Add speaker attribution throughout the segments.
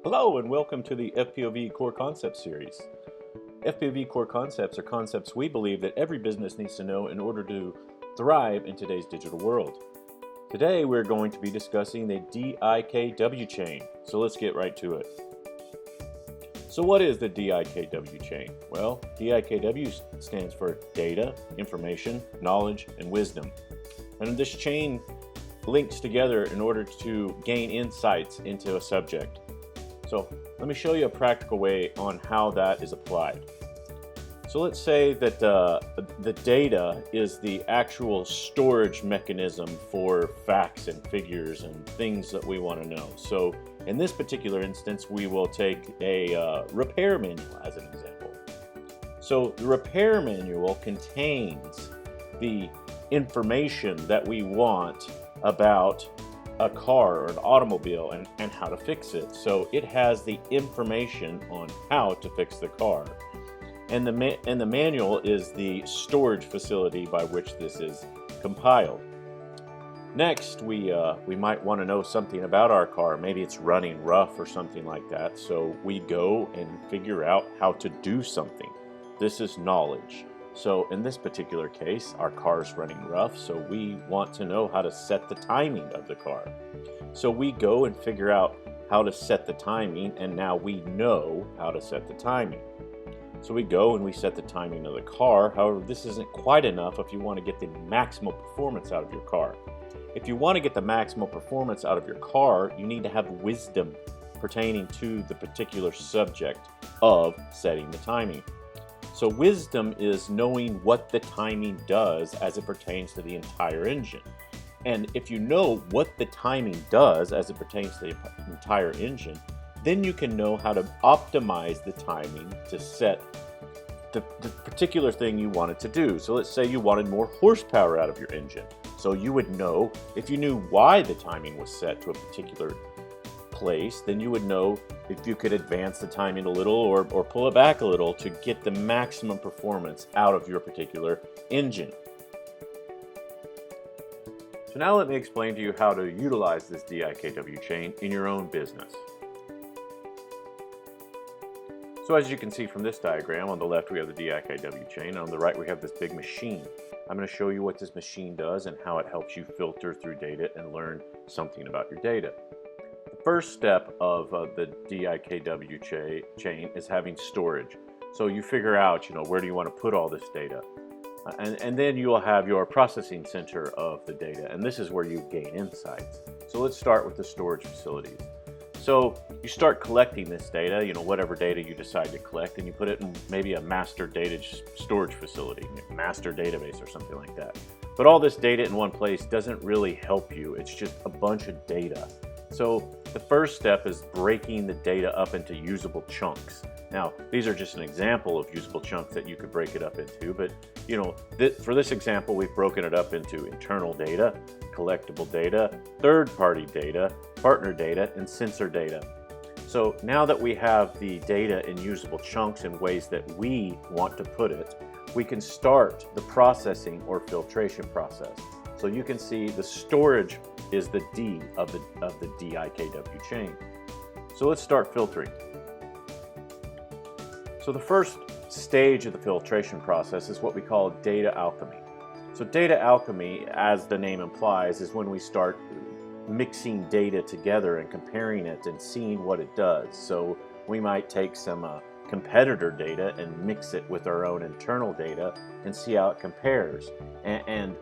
Speaker 1: Hello and welcome to the FPOV Core Concepts series. FPOV Core Concepts are concepts we believe that every business needs to know in order to thrive in today's digital world. Today we're going to be discussing the Dikw chain, so let's get right to it. So what is the Dikw chain? Well, Dikw stands for data, information, knowledge, and wisdom. And this chain links together in order to gain insights into a subject. So let me show you a practical way on how that is applied. So let's say that the data is the actual storage mechanism for facts and figures and things that we want to know. So in this particular instance, we will take a repair manual as an example. So the repair manual contains the information that we want about a car or an automobile and how to fix it. So it has the information on how to fix the car. And the manual is the storage facility by which this is compiled. Next, we might want to know something about our car. Maybe it's running rough or something like that. So we go and figure out how to do something. This is knowledge. So in this particular case, our car's running rough, so we want to know how to set the timing of the car. So we go and figure out how to set the timing, and now we know how to set the timing. So we go and we set the timing of the car. However, this isn't quite enough if you want to get the maximal performance out of your car. If you want to get the maximal performance out of your car, you need to have wisdom pertaining to the particular subject of setting the timing. So wisdom is knowing what the timing does as it pertains to the entire engine. And if you know what the timing does as it pertains to the entire engine, then you can know how to optimize the timing to set the particular thing you wanted to do. So let's say you wanted more horsepower out of your engine. So you would know, if you knew why the timing was set to a particular place, then you would know if you could advance the timing a little or pull it back a little to get the maximum performance out of your particular engine. So now let me explain to you how to utilize this Dikw chain in your own business. So as you can see from this diagram, on the left we have the Dikw chain, and on the right we have this big machine. I'm going to show you what this machine does and how it helps you filter through data and learn something about your data. First step of the Dikw chain is having storage. So you figure out, where do you want to put all this data? And then you will have your processing center of the data, and this is where you gain insights. So let's start with the storage facilities. So you start collecting this data, whatever data you decide to collect, and you put it in maybe a master data storage facility, master database or something like that. But all this data in one place doesn't really help you. It's just a bunch of data. So the first step is breaking the data up into usable chunks. Now, these are just an example of usable chunks that you could break it up into, but for this example, we've broken it up into internal data, collectible data, third-party data, partner data, and sensor data. So now that we have the data in usable chunks in ways that we want to put it, we can start the processing or filtration process. So you can see the storage is the D of the Dikw chain. So let's start filtering. So the first stage of the filtration process is what we call data alchemy. So data alchemy, as the name implies, is when we start mixing data together and comparing it and seeing what it does. So we might take some competitor data and mix it with our own internal data and see how it compares. And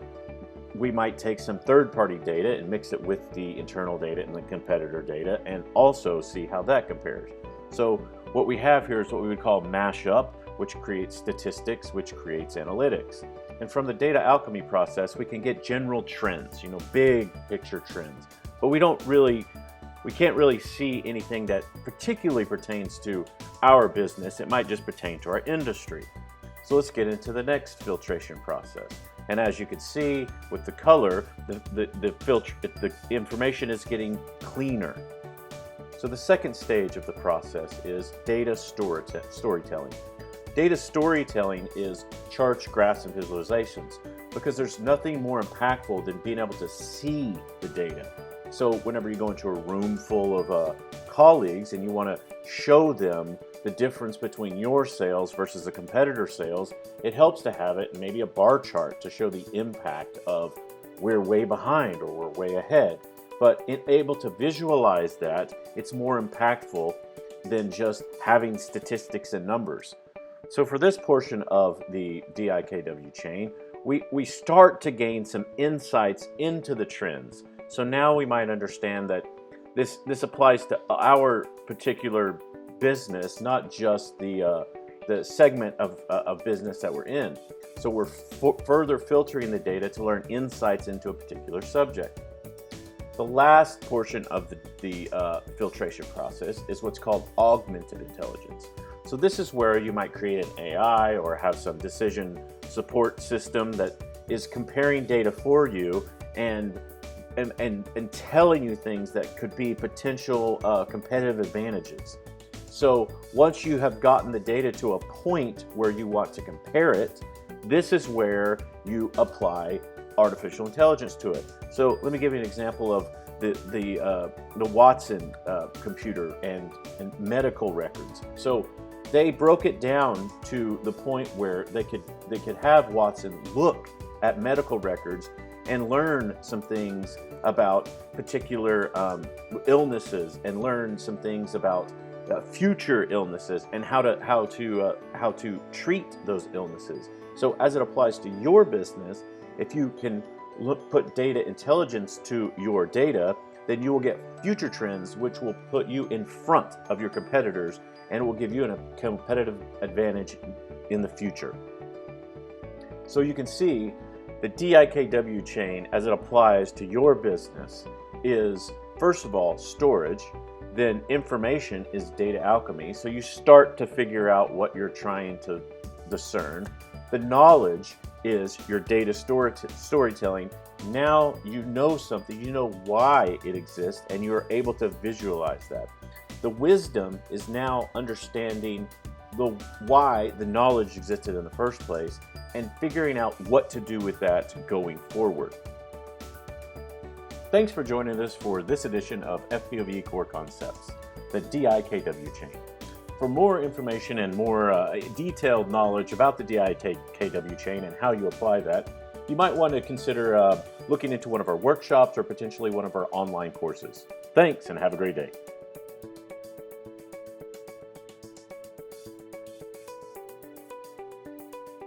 Speaker 1: we might take some third-party data and mix it with the internal data and the competitor data and also see how that compares. So what we have here is what we would call mashup, which creates statistics, which creates analytics. And from the data alchemy process, we can get general trends, big picture trends. But we can't really see anything that particularly pertains to our business. It might just pertain to our industry. So let's get into the next filtration process. And as you can see with the color, the information is getting cleaner. So the second stage of the process is data storytelling. Data storytelling is charts, graphs, and visualizations because there's nothing more impactful than being able to see the data. So whenever you go into a room full of colleagues and you want to show them the difference between your sales versus a competitor sales, it helps to have it in maybe a bar chart to show the impact of we're way behind or we're way ahead. But able to visualize that, it's more impactful than just having statistics and numbers. So for this portion of the DIKW chain, we start to gain some insights into the trends. So now we might understand that this applies to our particular business, not just the segment of business that we're in. So we're further filtering the data to learn insights into a particular subject. The last portion of the filtration process is what's called augmented intelligence. So this is where you might create an AI or have some decision support system that is comparing data for you and telling you things that could be potential competitive advantages. So once you have gotten the data to a point where you want to compare it, this is where you apply artificial intelligence to it. So let me give you an example of the Watson computer and medical records. So they broke it down to the point where they could have Watson look at medical records and learn some things about particular illnesses and learn some things about future illnesses and how to treat those illnesses. So as it applies to your business, if you can put data intelligence to your data, then you will get future trends which will put you in front of your competitors and will give you a competitive advantage in the future. So you can see the DIKW chain as it applies to your business is, first of all, storage. Then information is data alchemy. So you start to figure out what you're trying to discern. The knowledge is your data storytelling. Now you know something, you know why it exists, and you are able to visualize that. The wisdom is now understanding why the knowledge existed in the first place and figuring out what to do with that going forward. Thanks for joining us for this edition of FPOV Core Concepts, the DIKW chain. For more information and more detailed knowledge about the DIKW chain and how you apply that, you might want to consider looking into one of our workshops or potentially one of our online courses. Thanks and have a great day.